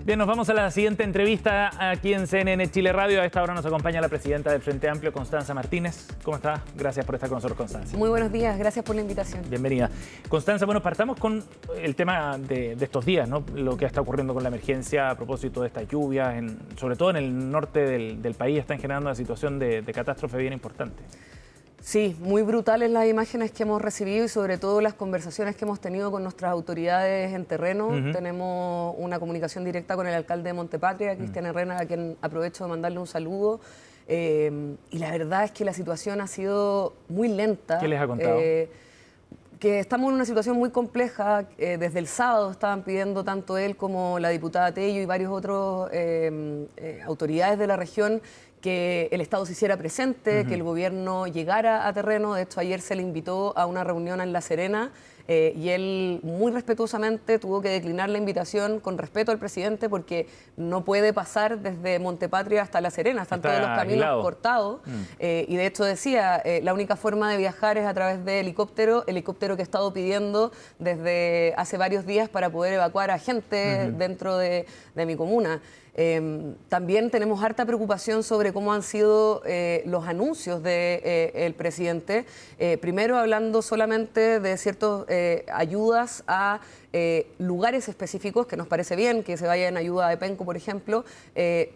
Bien, nos vamos a la siguiente entrevista aquí en CNN Chile Radio. A esta hora nos acompaña la presidenta del Frente Amplio, Constanza Martínez. ¿Cómo está? Gracias por estar con nosotros, Constanza. Muy buenos días, gracias por la invitación. Bienvenida. Constanza, bueno, partamos con el tema de estos días, ¿no? Lo que está ocurriendo con la emergencia a propósito de estas lluvias, sobre todo en el norte del país, están generando una situación de catástrofe bien importante. Sí, muy brutales las imágenes que hemos recibido y sobre todo las conversaciones que hemos tenido con nuestras autoridades en terreno. Tenemos una comunicación directa con el alcalde de Montepatria, Cristian Herrera, a quien aprovecho de mandarle un saludo. Y la verdad es que la situación ha sido muy lenta. ¿Qué les ha contado? Que estamos en una situación muy compleja. Desde el sábado estaban pidiendo tanto él como la diputada Tello y varios otros autoridades de la región que el Estado se hiciera presente, que el gobierno llegara a terreno. De hecho, ayer se le invitó a una reunión en La Serena y él muy respetuosamente tuvo que declinar la invitación con respeto al presidente porque no puede pasar desde Montepatria hasta La Serena, están todos los caminos cortados. Y de hecho decía, la única forma de viajar es a través de helicóptero que he estado pidiendo desde hace varios días para poder evacuar a gente dentro de mi comuna. También tenemos harta preocupación sobre cómo han sido los anuncios del presidente. Primero hablando solamente de ciertas ayudas a lugares específicos, que nos parece bien que se vaya en ayuda de Penco, por ejemplo,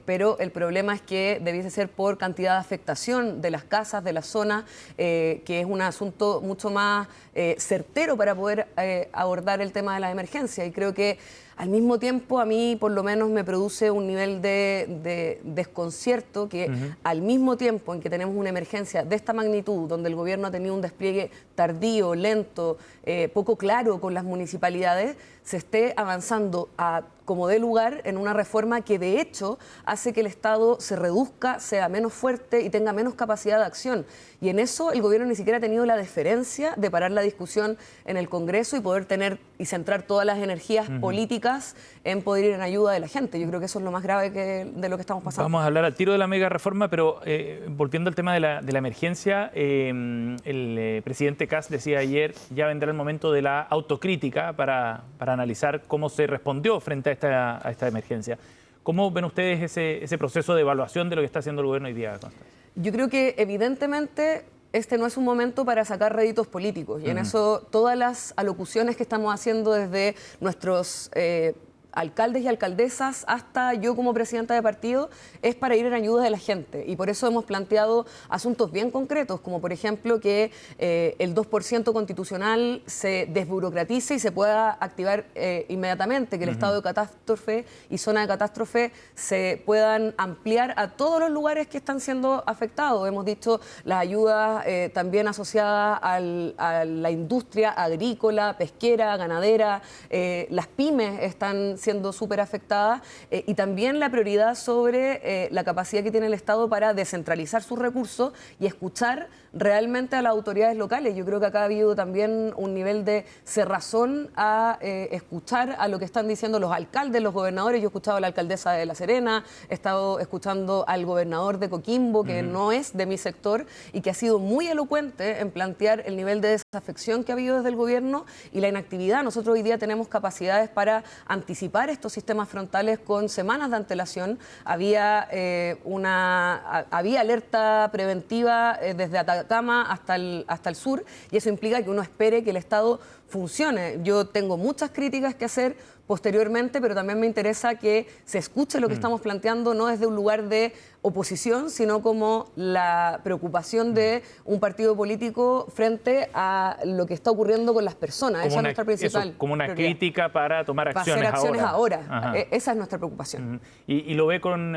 pero el problema es que debiese ser por cantidad de afectación de las casas, de la zona, que es un asunto mucho más certero para poder abordar el tema de la emergencia. Y creo que al mismo tiempo a mí por lo menos me produce un nivel de desconcierto que al mismo tiempo en que tenemos una emergencia de esta magnitud, donde el gobierno ha tenido un despliegue tardío, lento, poco claro con las municipalidades, se esté avanzando como dé lugar en una reforma que de hecho hace que el Estado se reduzca, sea menos fuerte y tenga menos capacidad de acción. Y en eso el gobierno ni siquiera ha tenido la deferencia de parar la discusión en el Congreso y poder tener y centrar todas las energías políticas en poder ir en ayuda de la gente. Yo creo que eso es lo más grave de lo que estamos pasando. Vamos a hablar al tiro de la mega reforma, pero volviendo al tema de la emergencia, el presidente Kast decía ayer, ya vendrá el momento de la autocrítica para analizar cómo se respondió frente a esta emergencia. ¿Cómo ven ustedes ese proceso de evaluación de lo que está haciendo el gobierno hoy día, Constanza? Yo creo que evidentemente este no es un momento para sacar réditos políticos y en eso todas las alocuciones que estamos haciendo desde nuestros alcaldes y alcaldesas hasta yo como presidenta de partido es para ir en ayuda de la gente y por eso hemos planteado asuntos bien concretos como por ejemplo que el 2% constitucional se desburocratice y se pueda activar inmediatamente, que el estado de catástrofe y zona de catástrofe se puedan ampliar a todos los lugares que están siendo afectados. Hemos dicho las ayudas también asociadas a la industria agrícola, pesquera, ganadera, las pymes están siendo súper afectadas y también la prioridad sobre la capacidad que tiene el Estado para descentralizar sus recursos y escuchar realmente a las autoridades locales. Yo creo que acá ha habido también un nivel de cerrazón a escuchar a lo que están diciendo los alcaldes, los gobernadores. Yo he escuchado a la alcaldesa de La Serena, he estado escuchando al gobernador de Coquimbo, que no es de mi sector y que ha sido muy elocuente en plantear el nivel de desafección que ha habido desde el gobierno y la inactividad. Nosotros hoy día tenemos capacidades para anticipar estos sistemas frontales con semanas de antelación. Había alerta preventiva desde Atacama hasta el sur y eso implica que uno espere que el Estado funcione. Yo tengo muchas críticas que hacer posteriormente, pero también me interesa que se escuche lo que estamos planteando, no desde un lugar de oposición, sino como la preocupación de un partido político frente a lo que está ocurriendo con las personas. Esa es nuestra principal como una prioridad. Crítica para tomar acciones para hacer acciones ahora. Ajá. Esa es nuestra preocupación. ¿Y lo ve con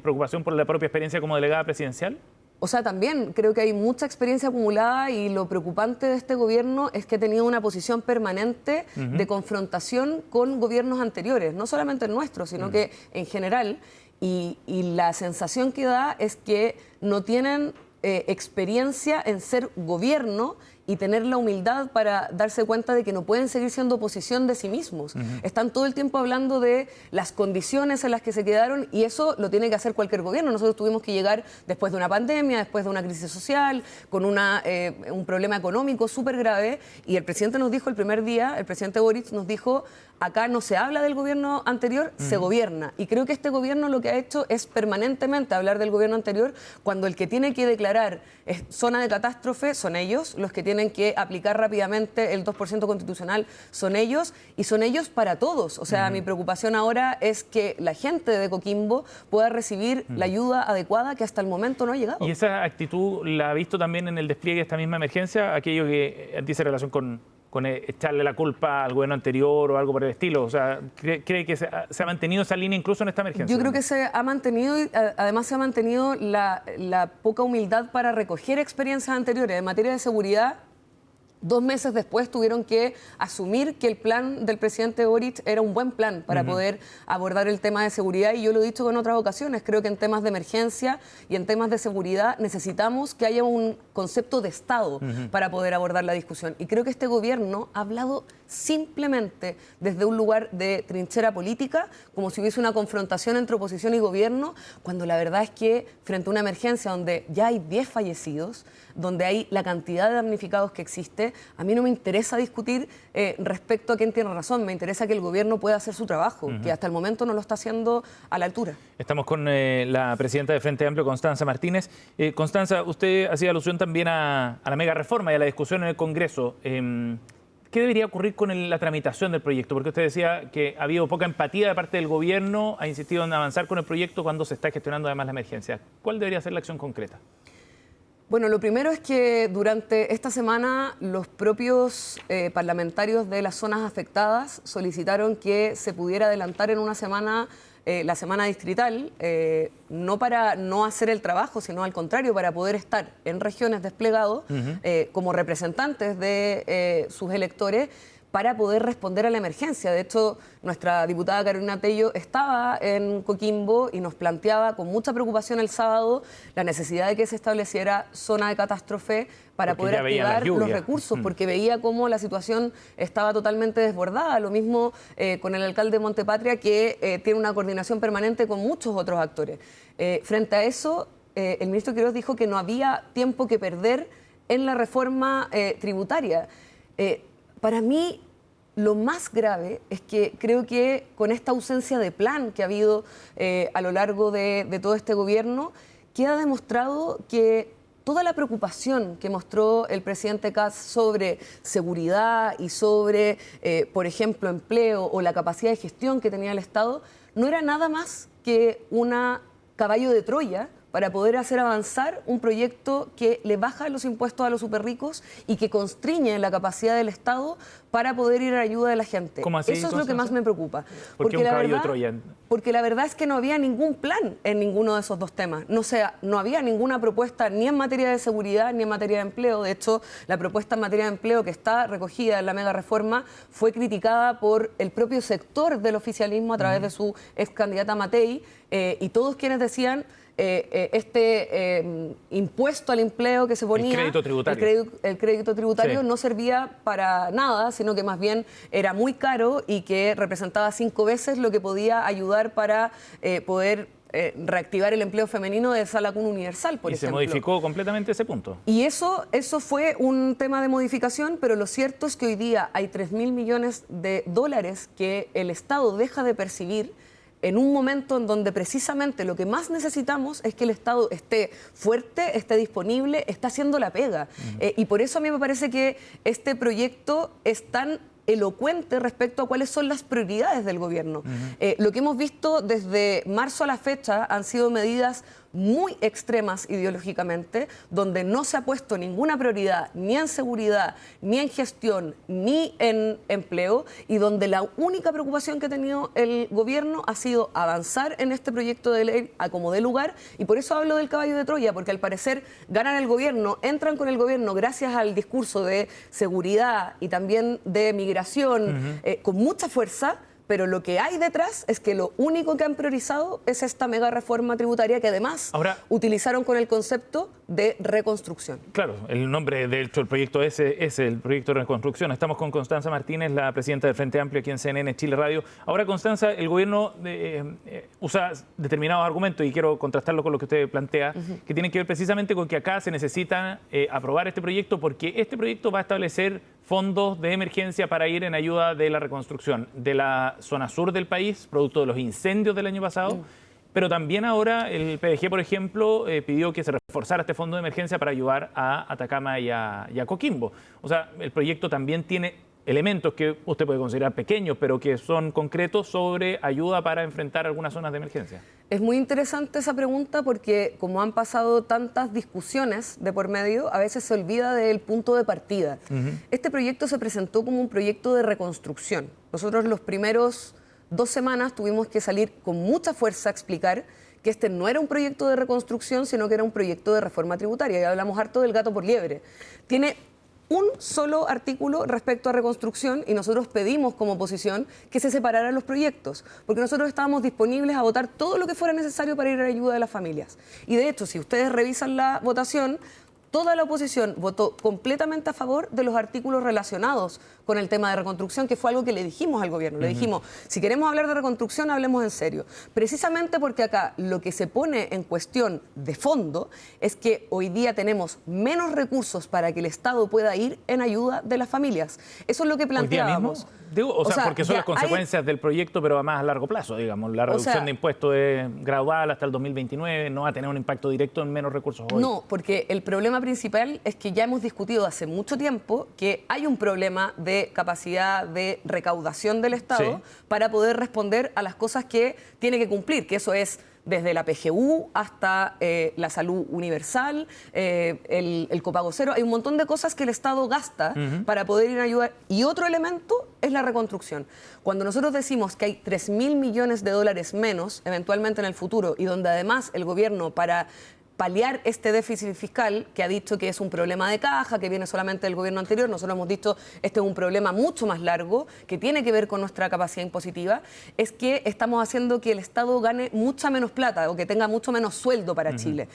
preocupación por la propia experiencia como delegada presidencial? O sea, también creo que hay mucha experiencia acumulada y lo preocupante de este gobierno es que ha tenido una posición permanente de confrontación con gobiernos anteriores, no solamente el nuestro, sino que en general. Y la sensación que da es que no tienen experiencia en ser gobierno y tener la humildad para darse cuenta de que no pueden seguir siendo oposición de sí mismos. Están todo el tiempo hablando de las condiciones en las que se quedaron y eso lo tiene que hacer cualquier gobierno. Nosotros tuvimos que llegar después de una pandemia, después de una crisis social, con un problema económico súper grave y el presidente nos dijo el primer día, el presidente Boric nos dijo: acá no se habla del gobierno anterior, se gobierna. Y creo que este gobierno lo que ha hecho es permanentemente hablar del gobierno anterior, cuando el que tiene que declarar zona de catástrofe son ellos, los que tienen que aplicar rápidamente el 2% constitucional son ellos, y son ellos para todos. O sea, mi preocupación ahora es que la gente de Coquimbo pueda recibir la ayuda adecuada que hasta el momento no ha llegado. ¿Y esa actitud la ha visto también en el despliegue de esta misma emergencia? Aquello que dice relación con echarle la culpa al gobierno anterior o algo por el estilo. O sea, ¿cree que se ha mantenido esa línea incluso en esta emergencia? Yo creo que se ha mantenido, y además se ha mantenido la poca humildad para recoger experiencias anteriores. En materia de seguridad, 2 meses después tuvieron que asumir que el plan del presidente Boric era un buen plan para poder abordar el tema de seguridad, y yo lo he dicho en otras ocasiones, creo que en temas de emergencia y en temas de seguridad necesitamos que haya un concepto de Estado para poder abordar la discusión, y creo que este gobierno ha hablado simplemente desde un lugar de trinchera política, como si hubiese una confrontación entre oposición y gobierno, cuando la verdad es que frente a una emergencia donde ya hay 10 fallecidos, donde hay la cantidad de damnificados que existe, a mí no me interesa discutir respecto a quién tiene razón, me interesa que el gobierno pueda hacer su trabajo, que hasta el momento no lo está haciendo a la altura. Estamos con la presidenta de Frente Amplio, Constanza Martínez. Constanza, usted hacía alusión también a la mega reforma y a la discusión en el Congreso. ¿Qué debería ocurrir con la tramitación del proyecto? Porque usted decía que ha habido poca empatía de parte del gobierno, ha insistido en avanzar con el proyecto cuando se está gestionando además la emergencia. ¿Cuál debería ser la acción concreta? Bueno, lo primero es que durante esta semana los propios parlamentarios de las zonas afectadas solicitaron que se pudiera adelantar en una semana la semana distrital, no para no hacer el trabajo, sino al contrario, para poder estar en regiones desplegados como representantes de sus electores, para poder responder a la emergencia. De hecho, nuestra diputada Carolina Tello estaba en Coquimbo y nos planteaba con mucha preocupación el sábado la necesidad de que se estableciera zona de catástrofe para poder activar los recursos, porque veía cómo la situación estaba totalmente desbordada. Lo mismo con el alcalde de Montepatria, que tiene una coordinación permanente con muchos otros actores. Frente a eso, el ministro Quiroz dijo que no había tiempo que perder en la reforma tributaria. Para mí, lo más grave es que creo que con esta ausencia de plan que ha habido a lo largo de todo este gobierno, queda demostrado que toda la preocupación que mostró el presidente Kast sobre seguridad y sobre, por ejemplo, empleo o la capacidad de gestión que tenía el Estado, no era nada más que un caballo de Troya para poder hacer avanzar un proyecto que le baja los impuestos a los superricos y que constriñe la capacidad del Estado para poder ir a la ayuda de la gente. ¿Cómo así, Eso es lo que más me preocupa. ¿Por qué un caballo de Troya? Porque la verdad es que no había ningún plan en ninguno de esos dos temas. No había ninguna propuesta ni en materia de seguridad ni en materia de empleo. De hecho, la propuesta en materia de empleo que está recogida en la mega reforma fue criticada por el propio sector del oficialismo a través de su ex candidata Matei, y todos quienes decían impuesto al empleo que se ponía, el crédito tributario, el crédito tributario sí, no servía para nada, sino que más bien era muy caro y que representaba 5 veces lo que podía ayudar para poder reactivar el empleo femenino de Sala Cuna Universal, por ejemplo. Y se modificó completamente ese punto. Y eso fue un tema de modificación, pero lo cierto es que hoy día hay 3.000 millones de dólares que el Estado deja de percibir en un momento en donde precisamente lo que más necesitamos es que el Estado esté fuerte, esté disponible, esté haciendo la pega. Y por eso a mí me parece que este proyecto es tan elocuente respecto a cuáles son las prioridades del gobierno. Lo que hemos visto desde marzo a la fecha han sido medidas muy extremas ideológicamente, donde no se ha puesto ninguna prioridad ni en seguridad, ni en gestión, ni en empleo, y donde la única preocupación que ha tenido el gobierno ha sido avanzar en este proyecto de ley a como dé lugar, y por eso hablo del caballo de Troya, porque al parecer ganan el gobierno, entran con el gobierno gracias al discurso de seguridad y también de migración con mucha fuerza, pero lo que hay detrás es que lo único que han priorizado es esta mega reforma tributaria que además utilizaron con el concepto de reconstrucción. Claro, el nombre, de hecho, el proyecto es el proyecto de reconstrucción. Estamos con Constanza Martínez, la presidenta del Frente Amplio aquí en CNN Chile Radio. Ahora, Constanza, el gobierno usa determinados argumentos y quiero contrastarlo con lo que usted plantea, que tienen que ver precisamente con que acá se necesita aprobar este proyecto porque este proyecto va a establecer fondos de emergencia para ir en ayuda de la reconstrucción de la zona sur del país, producto de los incendios del año pasado, pero también ahora el PDG, por ejemplo, pidió que se reforzara este fondo de emergencia para ayudar a Atacama y a Coquimbo. O sea, el proyecto también tiene elementos que usted puede considerar pequeños, pero que son concretos sobre ayuda para enfrentar algunas zonas de emergencia. Es muy interesante esa pregunta porque como han pasado tantas discusiones de por medio, a veces se olvida del punto de partida. Este proyecto se presentó como un proyecto de reconstrucción. Nosotros los primeros 2 semanas tuvimos que salir con mucha fuerza a explicar que este no era un proyecto de reconstrucción, sino que era un proyecto de reforma tributaria. Y hablamos harto del gato por liebre. Tiene un solo artículo respecto a reconstrucción y nosotros pedimos como oposición que se separaran los proyectos, porque nosotros estábamos disponibles a votar todo lo que fuera necesario para ir a la ayuda de las familias. Y de hecho, si ustedes revisan la votación, toda la oposición votó completamente a favor de los artículos relacionados con el tema de reconstrucción, que fue algo que le dijimos al gobierno. Le dijimos, si queremos hablar de reconstrucción, hablemos en serio. Precisamente porque acá lo que se pone en cuestión de fondo es que hoy día tenemos menos recursos para que el Estado pueda ir en ayuda de las familias. Eso es lo que planteábamos. ¿Hoy día mismo? Digo, o sea, porque son las consecuencias del proyecto, pero a más a largo plazo, digamos. La reducción de impuestos es gradual hasta el 2029, no va a tener un impacto directo en menos recursos hoy. No, porque el problema principal es que ya hemos discutido hace mucho tiempo que hay un problema de capacidad de recaudación del Estado para poder responder a las cosas que tiene que cumplir, que eso es desde la PGU hasta la salud universal, el copago cero. Hay un montón de cosas que el Estado gasta para poder ir a ayudar. Y otro elemento es la reconstrucción. Cuando nosotros decimos que hay 3.000 millones de dólares menos, eventualmente en el futuro, y donde además el gobierno para paliar este déficit fiscal, que ha dicho que es un problema de caja, que viene solamente del gobierno anterior, nosotros hemos dicho este es un problema mucho más largo, que tiene que ver con nuestra capacidad impositiva, es que estamos haciendo que el Estado gane mucha menos plata o que tenga mucho menos sueldo para Chile.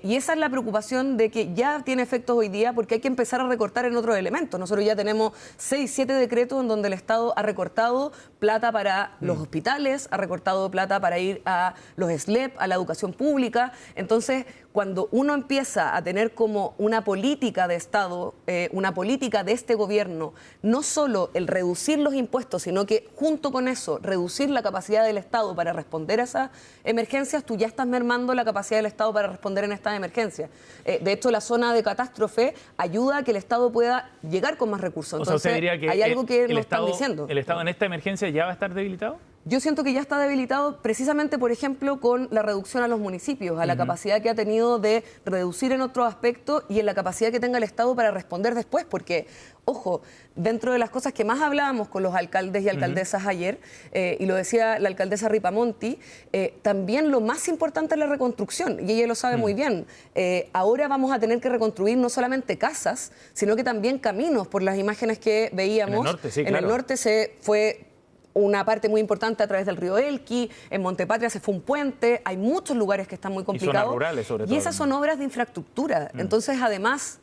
Y esa es la preocupación de que ya tiene efectos hoy día porque hay que empezar a recortar en otros elementos. Nosotros ya tenemos 6, 7 decretos en donde el Estado ha recortado plata para los hospitales, ha recortado plata para ir a los SLEP, a la educación pública. Entonces, cuando uno empieza a tener como una política de Estado, una política de este gobierno, no solo el reducir los impuestos, sino que junto con eso, reducir la capacidad del Estado para responder a esas emergencias, tú ya estás mermando la capacidad del Estado para responder en estas emergencias. De hecho, la zona de catástrofe ayuda a que el Estado pueda llegar con más recursos. Entonces, o sea, usted diría que hay algo que nos están diciendo. ¿El Estado en esta emergencia ya va a estar debilitado? Yo siento que ya está debilitado precisamente, por ejemplo, con la reducción a los municipios, a la capacidad que ha tenido de reducir en otros aspectos y en la capacidad que tenga el Estado para responder después, porque, ojo, dentro de las cosas que más hablábamos con los alcaldes y alcaldesas ayer, y lo decía la alcaldesa Ripamonti, también lo más importante es la reconstrucción, y ella lo sabe muy bien. Ahora vamos a tener que reconstruir no solamente casas, sino que también caminos, por las imágenes que veíamos. En el norte, sí, claro. En el norte se fue una parte muy importante a través del río Elqui, en Montepatria se fue un puente, hay muchos lugares que están muy complicados. Y zonas rurales, sobre todo. Y esas son obras de infraestructura. Entonces, además,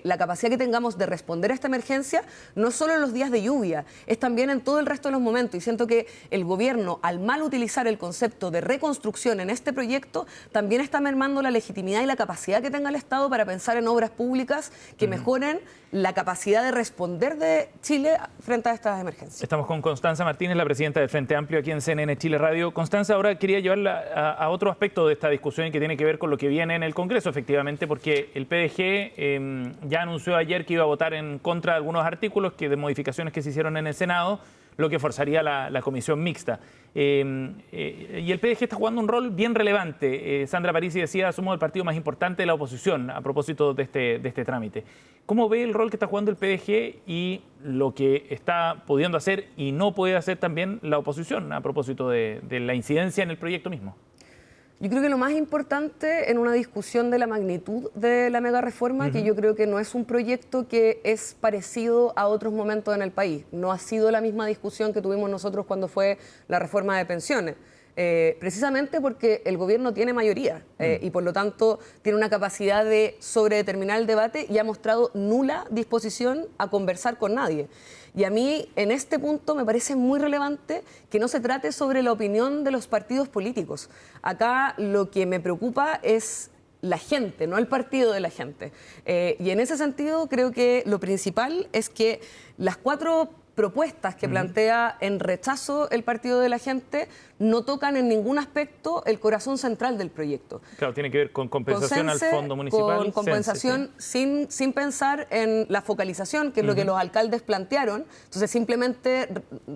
la capacidad que tengamos de responder a esta emergencia, no solo en los días de lluvia, es también en todo el resto de los momentos. Y siento que el gobierno, al mal utilizar el concepto de reconstrucción en este proyecto, también está mermando la legitimidad y la capacidad que tenga el Estado para pensar en obras públicas que mejoren la capacidad de responder de Chile frente a estas emergencias. Estamos con Constanza Martínez, la presidenta del Frente Amplio aquí en CNN Chile Radio. Constanza, ahora quería llevarla a otro aspecto de esta discusión que tiene que ver con lo que viene en el Congreso, efectivamente, porque el PDG ya anunció ayer que iba a votar en contra de algunos artículos de modificaciones que se hicieron en el Senado, lo que forzaría la comisión mixta. Y el PDG está jugando un rol bien relevante. Sandra Parisi decía, somos el partido más importante de la oposición a propósito de este trámite. ¿Cómo ve el rol que está jugando el PDG y lo que está pudiendo hacer y no puede hacer también la oposición a propósito de la incidencia en el proyecto mismo? Yo creo que lo más importante en una discusión de la magnitud de la mega reforma, que yo creo que no es un proyecto que es parecido a otros momentos en el país. No ha sido la misma discusión que tuvimos nosotros cuando fue la reforma de pensiones. Precisamente porque el gobierno tiene mayoría y por lo tanto tiene una capacidad de sobredeterminar el debate y ha mostrado nula disposición a conversar con nadie. Y a mí en este punto me parece muy relevante que no se trate sobre la opinión de los partidos políticos. Acá lo que me preocupa es la gente, no el partido de la gente. Y en ese sentido creo que lo principal es que las 4 propuestas que plantea en rechazo el partido de la gente no tocan en ningún aspecto el corazón central del proyecto. Claro, tiene que ver con compensación al fondo municipal. Con compensación sin pensar en la focalización, que es lo que los alcaldes plantearon. Entonces simplemente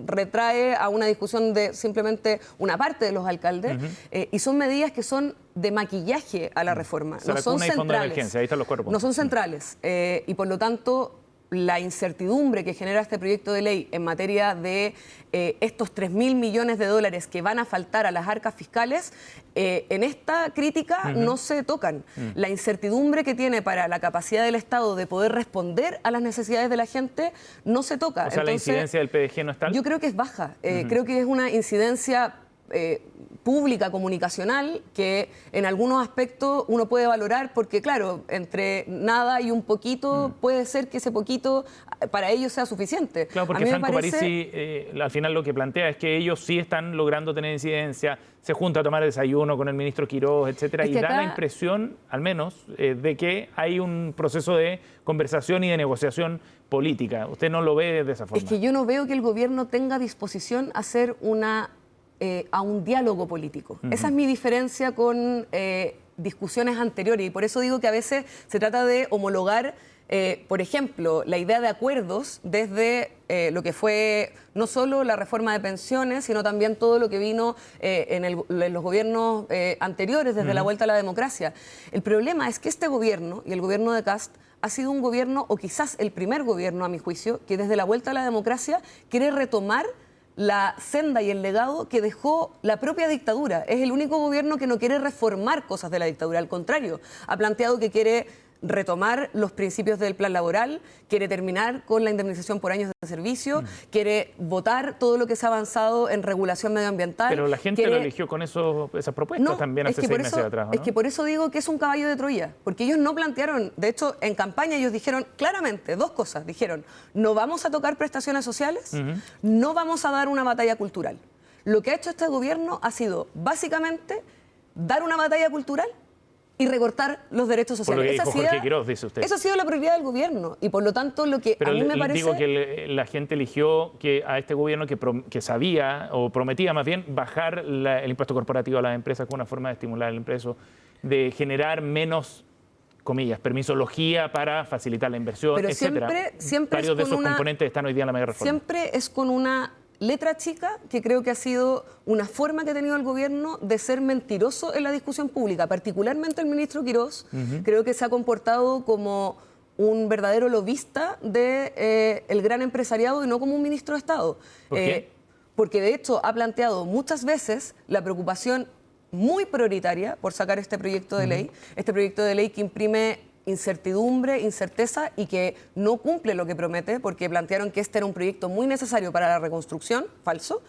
retrae a una discusión de simplemente una parte de los alcaldes y son medidas que son de maquillaje a la reforma. O sea, no son centrales. Fondo de emergencia, ahí están los cuerpos. No son centrales y por lo tanto la incertidumbre que genera este proyecto de ley en materia de estos 3.000 millones de dólares que van a faltar a las arcas fiscales, en esta crítica no se tocan. La incertidumbre que tiene para la capacidad del Estado de poder responder a las necesidades de la gente no se toca. O sea, entonces, ¿la incidencia del PDG no es tal? Yo creo que es baja. Creo que es una incidencia pública, comunicacional, que en algunos aspectos uno puede valorar porque, claro, entre nada y un poquito puede ser que ese poquito para ellos sea suficiente. Claro, porque Franco Parisi al final lo que plantea es que ellos sí están logrando tener incidencia, se junta a tomar desayuno con el ministro Quirós, etcétera, y da la impresión, al menos, de que hay un proceso de conversación y de negociación política. ¿Usted no lo ve de esa forma? Es que yo no veo que el gobierno tenga disposición a hacer a un diálogo político. Esa es mi diferencia con discusiones anteriores y por eso digo que a veces se trata de homologar, por ejemplo, la idea de acuerdos desde lo que fue no solo la reforma de pensiones, sino también todo lo que vino en los gobiernos anteriores, desde la vuelta a la democracia. El problema es que este gobierno y el gobierno de Kast ha sido un gobierno, o quizás el primer gobierno, a mi juicio, que desde la vuelta a la democracia quiere retomar la senda y el legado que dejó la propia dictadura. Es el único gobierno que no quiere reformar cosas de la dictadura, al contrario, ha planteado que quiere retomar los principios del plan laboral, quiere terminar con la indemnización por años de servicio, quiere votar todo lo que se ha avanzado en regulación medioambiental. Pero la gente lo eligió con esas propuestas también hace 6 meses atrás, ¿no? Es que por eso digo que es un caballo de Troya, porque ellos no plantearon, de hecho, en campaña ellos dijeron claramente 2 cosas. Dijeron, no vamos a tocar prestaciones sociales, no vamos a dar una batalla cultural. Lo que ha hecho este gobierno ha sido, básicamente, dar una batalla cultural y recortar los derechos sociales. Por lo que dijo Jorge Quirós, dice usted. Eso ha sido la prioridad del gobierno y por lo tanto lo que a mí me parece... Digo que la gente eligió a este gobierno que sabía o prometía más bien bajar el impuesto corporativo a las empresas como una forma de estimular el empleo, de generar menos, comillas, permisología para facilitar la inversión, pero etcétera. Siempre varios de esos componentes están hoy día en la mega reforma. Siempre es con una letra chica, que creo que ha sido una forma que ha tenido el gobierno de ser mentiroso en la discusión pública, particularmente el ministro Quirós. Creo que se ha comportado como un verdadero lobista del gran empresariado y no como un ministro de Estado. ¿Por qué? Porque de hecho ha planteado muchas veces la preocupación muy prioritaria por sacar este proyecto de ley que imprime incertidumbre, incerteza y que no cumple lo que promete, porque plantearon que este era un proyecto muy necesario para la reconstrucción, falso,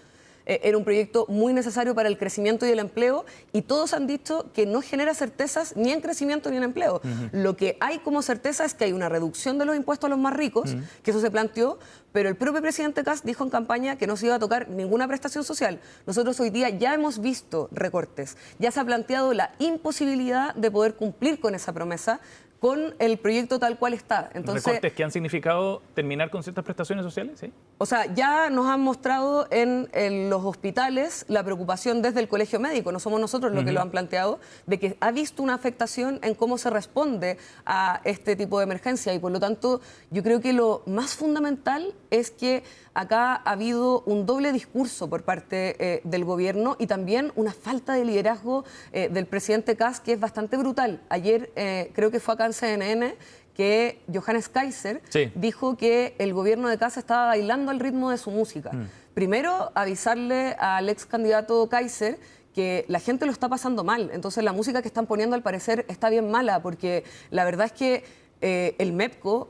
era un proyecto muy necesario para el crecimiento y el empleo y todos han dicho que no genera certezas ni en crecimiento ni en empleo. Lo que hay como certeza es que hay una reducción de los impuestos a los más ricos, que eso se planteó, pero el propio presidente Kast dijo en campaña que no se iba a tocar ninguna prestación social. Nosotros hoy día ya hemos visto recortes, ya se ha planteado la imposibilidad de poder cumplir con esa promesa, con el proyecto tal cual está. Entonces, ¿recortes que han significado terminar con ciertas prestaciones sociales? ¿Sí? O sea, ya nos han mostrado en los hospitales la preocupación desde el colegio médico, no somos nosotros los que lo han planteado, de que ha visto una afectación en cómo se responde a este tipo de emergencia y por lo tanto yo creo que lo más fundamental es que acá ha habido un doble discurso por parte del gobierno y también una falta de liderazgo del presidente Kast que es bastante brutal. Ayer creo que fue acá en CNN que Johannes Kaiser dijo que el gobierno de Kast estaba bailando al ritmo de su música. Primero, avisarle al ex candidato Kaiser que la gente lo está pasando mal. Entonces la música que están poniendo al parecer está bien mala, porque la verdad es que el MEPCO,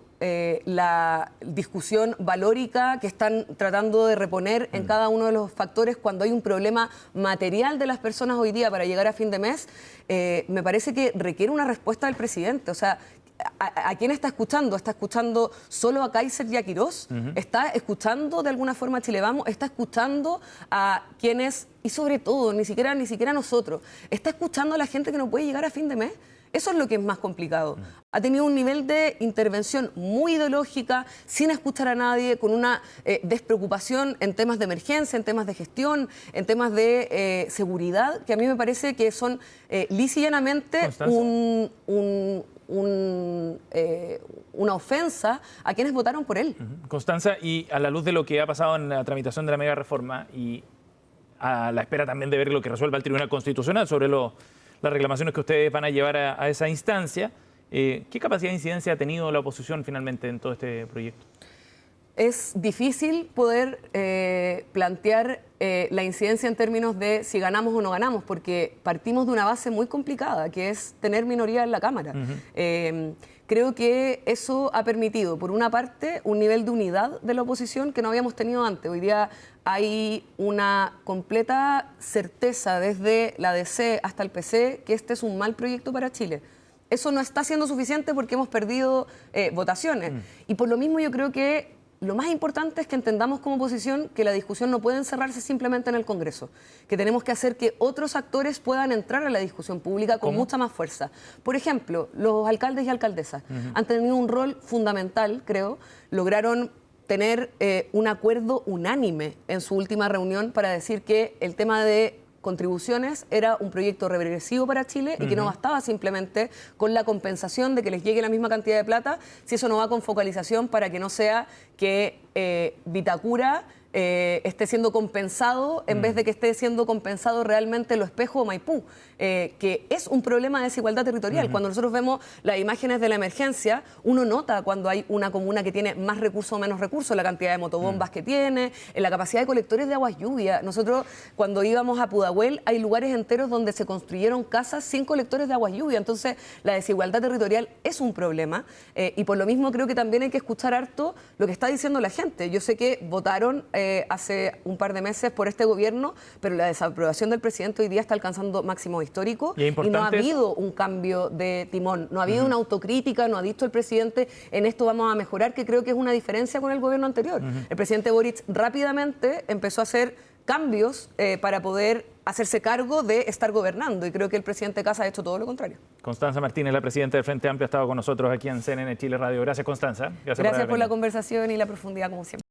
la discusión valórica que están tratando de reponer en cada uno de los factores cuando hay un problema material de las personas hoy día para llegar a fin de mes, me parece que requiere una respuesta del presidente. O sea, ¿a quién está escuchando? ¿Está escuchando solo a Kaiser y a Quirós? ¿Está escuchando de alguna forma a Chile Vamos? ¿Está escuchando a quienes, y sobre todo, ni siquiera nosotros, está escuchando a la gente que no puede llegar a fin de mes? Eso es lo que es más complicado. Ha tenido un nivel de intervención muy ideológica, sin escuchar a nadie, con una despreocupación en temas de emergencia, en temas de gestión, en temas de seguridad, que a mí me parece que son lisa y llanamente una ofensa a quienes votaron por él. Constanza, y a la luz de lo que ha pasado en la tramitación de la mega reforma y a la espera también de ver lo que resuelva el Tribunal Constitucional sobre las reclamaciones que ustedes van a llevar a esa instancia, ¿qué capacidad de incidencia ha tenido la oposición finalmente en todo este proyecto? Es difícil poder plantear la incidencia en términos de si ganamos o no ganamos, porque partimos de una base muy complicada, que es tener minoría en la Cámara. Creo que eso ha permitido, por una parte, un nivel de unidad de la oposición que no habíamos tenido antes. Hoy día hay una completa certeza desde la DC hasta el PC que este es un mal proyecto para Chile. Eso no está siendo suficiente porque hemos perdido votaciones. Y por lo mismo yo creo que lo más importante es que entendamos como oposición que la discusión no puede encerrarse simplemente en el Congreso, que tenemos que hacer que otros actores puedan entrar a la discusión pública con mucha más fuerza. Por ejemplo, los alcaldes y alcaldesas han tenido un rol fundamental, creo, lograron tener un acuerdo unánime en su última reunión para decir que el tema de contribuciones era un proyecto regresivo para Chile y que no bastaba simplemente con la compensación de que les llegue la misma cantidad de plata, si eso no va con focalización para que no sea que Vitacura esté siendo compensado en vez de que esté siendo compensado realmente Lo Espejo o Maipú, que es un problema de desigualdad territorial. Cuando nosotros vemos las imágenes de la emergencia, uno nota cuando hay una comuna que tiene más recursos o menos recursos, la cantidad de motobombas que tiene, la capacidad de colectores de aguas lluvia. Nosotros cuando íbamos a Pudahuel hay lugares enteros donde se construyeron casas sin colectores de aguas lluvia. Entonces la desigualdad territorial es un problema y por lo mismo creo que también hay que escuchar harto lo que está diciendo la gente. Yo sé que votaron hace un par de meses por este gobierno, pero la desaprobación del presidente hoy día está alcanzando máximos históricos y no ha habido un cambio de timón, no ha habido una autocrítica, no ha dicho el presidente en esto vamos a mejorar, que creo que es una diferencia con el gobierno anterior. El presidente Boric rápidamente empezó a hacer cambios para poder hacerse cargo de estar gobernando y creo que el presidente Kast ha hecho todo lo contrario. Constanza Martínez, la presidenta del Frente Amplio, ha estado con nosotros aquí en CNN Chile Radio. Gracias, Constanza. Gracias por la conversación y la profundidad como siempre.